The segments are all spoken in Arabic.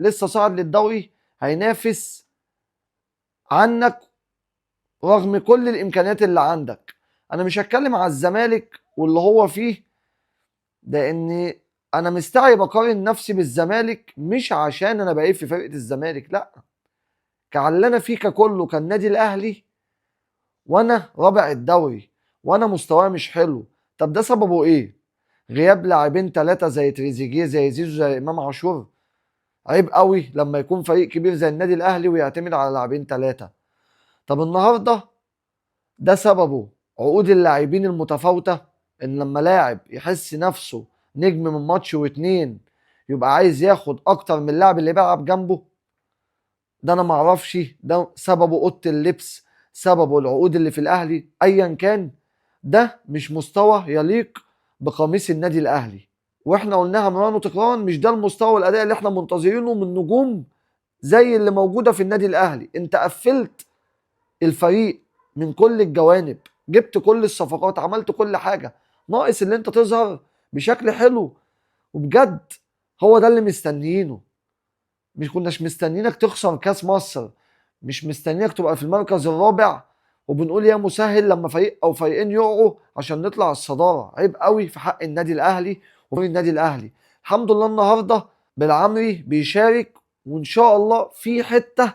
لسه صاعد للدوري هينافس عنك رغم كل الامكانيات اللي عندك. انا مش هتكلم على الزمالك واللي هو فيه، لان انا مستعجب اقارن نفسي بالزمالك، مش عشان انا بقيت في فرقه الزمالك، لا، كعلى انا فيه ككله كان النادي الاهلي وانا رابع الدوري وانا مستواي مش حلو. طب ده سببه ايه؟ غياب لاعبين ثلاثه زي تريزيجيه زي زيزو زي امام عاشور. عيب قوي لما يكون فريق كبير زي النادي الاهلي ويعتمد على لاعبين ثلاثه. طب النهارده ده سببه عقود اللاعبين المتفاوته، ان لما لاعب يحس نفسه نجم من ماتش واتنين يبقى عايز ياخد اكتر من اللاعب اللي بيلعب جنبه. ده انا معرفش ده سببه اوضه اللبس، سببه العقود اللي في الاهلي، ايا كان ده مش مستوى يليق بقميص النادي الاهلي. واحنا قلناها مرارا وتكرارا، مش ده المستوى والاداء اللي احنا منتظرينه من نجوم زي اللي موجوده في النادي الاهلي. انت قفلت الفريق من كل الجوانب، جبت كل الصفقات، عملت كل حاجه، ناقص اللي انت تظهر بشكل حلو وبجد. هو ده اللي مستنيينه. مش كناش مستنيينك تخسر كاس مصر، مش مستنيينك تبقى في المركز الرابع وبنقول يا مسهل لما فريق او فريقين يقعوا عشان نطلع الصداره. عيب قوي في حق النادي الاهلي وفي النادي الاهلي. الحمد لله النهارده بالعمري بيشارك، وان شاء الله في حته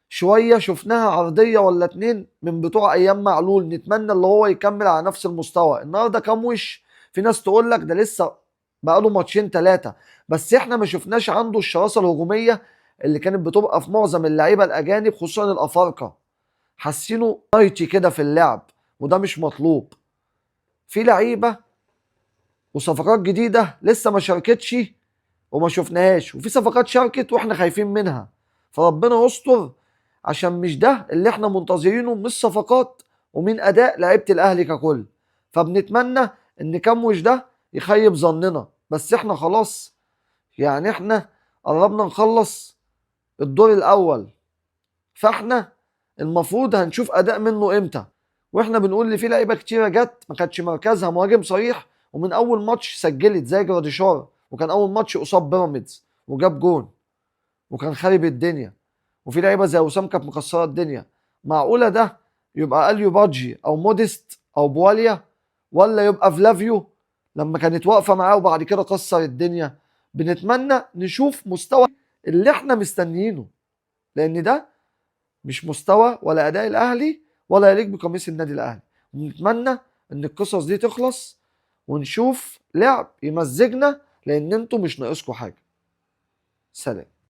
شويه شفناها عرضيه ولا اتنين من بتوع ايام معلول، نتمنى اللي هو يكمل على نفس المستوى. النهارده كام وش، في ناس تقول لك ده لسه بقاله ماتشين ثلاثه، بس احنا ما شفناش عنده الشراسه الهجوميه اللي كانت بتبقى في معظم اللعيبه الاجانب خصوصا الافارقه. حاسينه نايتي كده في اللعب، وده مش مطلوب. في لعيبه وصفقات جديده لسه ما شاركتش وما شفناهاش، وفي صفقات شاركت واحنا خايفين منها. فربنا يستر، عشان مش ده اللي احنا منتظرينه من الصفقات ومن اداء لعيبه الاهلي ككل. فبنتمنى ان كموش ده يخيب ظننا، بس احنا خلاص يعني احنا قربنا نخلص الدور الاول، فاحنا المفروض هنشوف اداء منه امتى. واحنا بنقول ان في لعيبه كتيره جت ما كانتش مركزها مهاجم صريح ومن اول ماتش سجلت زي جراديشار، وكان اول ماتش قصاد بيراميدز وجاب جون وكان خارب الدنيا. وفي لعيبه زي وسام كانت مكسره الدنيا. معقوله ده يبقى اليو بادجي او موديست او بواليا، ولا يبقى فلافيو لما كانت واقفه معاه وبعد كده كسر الدنيا؟ بنتمنى نشوف مستوى اللي احنا مستنيينه، لان ده مش مستوى ولا اداء الاهلي ولا يليق بقميص النادي الاهلي. ونتمنى ان القصص دي تخلص ونشوف لعب يمزجنا، لان انتوا مش ناقصكم حاجه. سلام.